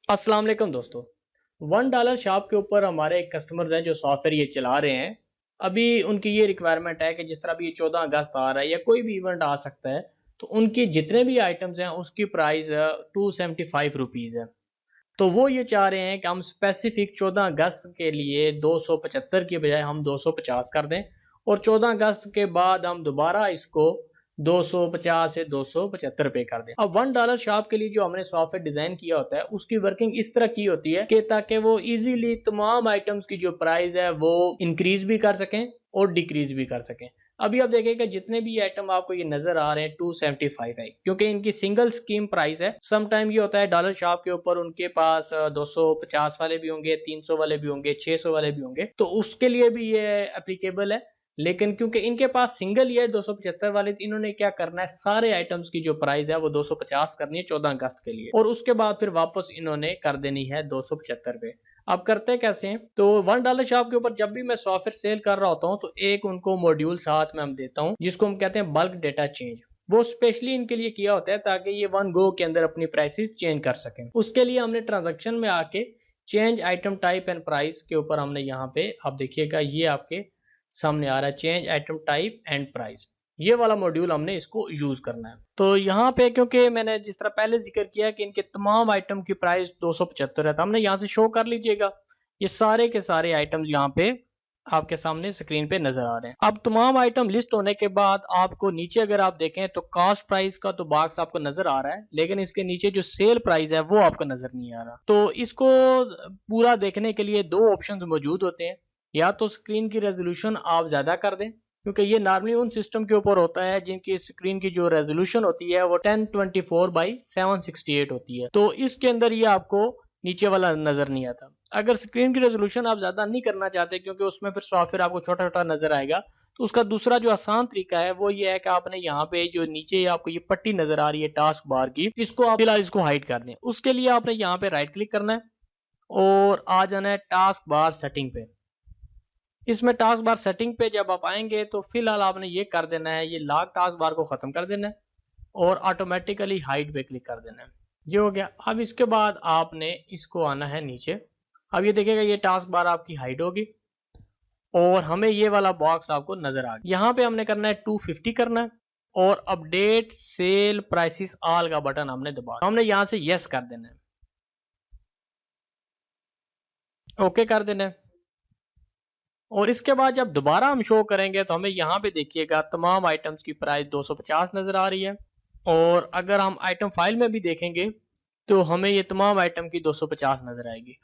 अस्सलाम वालेकुम दोस्तों। $1 शॉप के ऊपर हमारे एक कस्टमर्स हैं जो सॉफ्टवेयर ये चला रहे हैं। अभी उनकी ये रिक्वायरमेंट है कि जिस तरह भी ये 14 अगस्त आ रहा है या कोई भी इवेंट आ सकता है, तो उनके जितने भी आइटम्स हैं उसकी प्राइस 275 रुपीज़ है। तो वो ये चाह रहे हैं कि हम स्पेसिफिक 14 अगस्त के लिए 275 की बजाय हम 250 कर दें, और 14 अगस्त के बाद हम दोबारा इसको 250 से 275 पे कर दें। अब $1 शॉप के लिए जो हमने सॉफ्टवेयर डिजाइन किया होता है उसकी वर्किंग इस तरह की होती है कि ताकि वो इजीली तमाम आइटम्स की जो प्राइस है वो इंक्रीज भी कर सकें और डिक्रीज भी कर सकें। अभी आप देखेंगे जितने भी आइटम आपको ये नजर आ रहे हैं 275 है, क्योंकि इनकी सिंगल स्कीम प्राइस है। सम टाइम ये होता है डॉलर शॉप के ऊपर उनके पास 250 वाले भी होंगे, 300 वाले भी होंगे, 600 वाले भी होंगे, तो उसके लिए भी ये एप्लीकेबल है। लेकिन क्योंकि इनके पास सिंगल ही है 275 वाले, तो इन्होंने क्या करना है, सारे आइटम्स की जो प्राइस है वो 250 करनी है 14 अगस्त के लिए, और उसके बाद फिर वापस इन्होंने कर देनी है 275 पे। अब करते कैसे हैं, तो $1 शॉप के ऊपर जब भी मैं सॉफ्टवेयर सेल कर रहा होता हूँ तो एक उनको मॉड्यूल साथ में हम देता हूँ जिसको हम कहते हैं बल्क डेटा चेंज। वो स्पेशली इनके लिए किया होता है ताकि ये वन गो के अंदर अपनी प्राइसेस चेंज कर सकें। उसके लिए हमने ट्रांजैक्शन में आके change item type and price के ऊपर हमने यहाँ पे आप देखिएगा ये आपके सामने आ रहा है change item type and price, ये वाला मॉड्यूल हमने इसको यूज करना है। तो यहाँ पे क्योंकि मैंने जिस तरह पहले जिक्र किया कि इनके तमाम आइटम की प्राइस 275 है, तो हमने यहाँ से शो कर लीजिएगा ये सारे के सारे आइटम्स यहाँ पे आपके सामने स्क्रीन पे नजर आ रहे हैं। अब तमाम आइटम लिस्ट होने के बाद आपको नीचे अगर आप देखें तो कॉस्ट प्राइस का तो बॉक्स आपको नजर आ रहा है, लेकिन इसके नीचे जो सेल प्राइस है वो आपको नजर नहीं आ रहा। तो इसको पूरा देखने के लिए दो ऑप्शंस मौजूद होते हैं। या तो स्क्रीन की रेजोल्यूशन आप ज्यादा कर दें, क्योंकि ये नॉर्मली उन सिस्टम के ऊपर होता है जिनकी स्क्रीन की जो रेजोल्यूशन होती है वो 1024x768 होती है, तो इसके अंदर ये आपको नीचे वाला नजर नहीं आता। अगर स्क्रीन की रेजोल्यूशन आप ज्यादा नहीं करना चाहते क्योंकि उसमें फिर सॉफ्टवेयर आपको छोटा छोटा नजर आएगा, तो उसका दूसरा जो आसान तरीका है वो ये है कि आपने यहाँ पे जो नीचे आपको ये पट्टी नजर आ रही है टास्क बार की, इसको आप फिलहाल इसको हाइड कर दें। उसके लिए आपने यहाँ पे राइट क्लिक करना है और आ जाना है टास्क बार सेटिंग पे। इसमें टास्क बार सेटिंग पे जब आप आएंगे तो फिलहाल आपने ये कर देना है, ये लॉक टास्क बार को खत्म कर देना है और ऑटोमेटिकली हाइड पे क्लिक कर देना है। ये हो गया। अब इसके बाद आपने इसको आना है नीचे। अब ये देखिएगा ये टास्क बार आपकी हाइड होगी और हमें ये वाला बॉक्स आपको नजर आ गया। यहाँ पे हमने करना है 250 करना है और अपडेट सेल प्राइसेस ऑल का बटन हमने दबा, हमने यहाँ से यस कर देना है, ओके कर देना है। और इसके बाद जब दोबारा हम शो करेंगे तो हमें यहाँ पे देखिएगा तमाम आइटम्स की प्राइस 250 नजर आ रही है, और अगर हम आइटम फाइल में भी देखेंगे तो हमें ये तमाम आइटम की 250 नजर आएगी।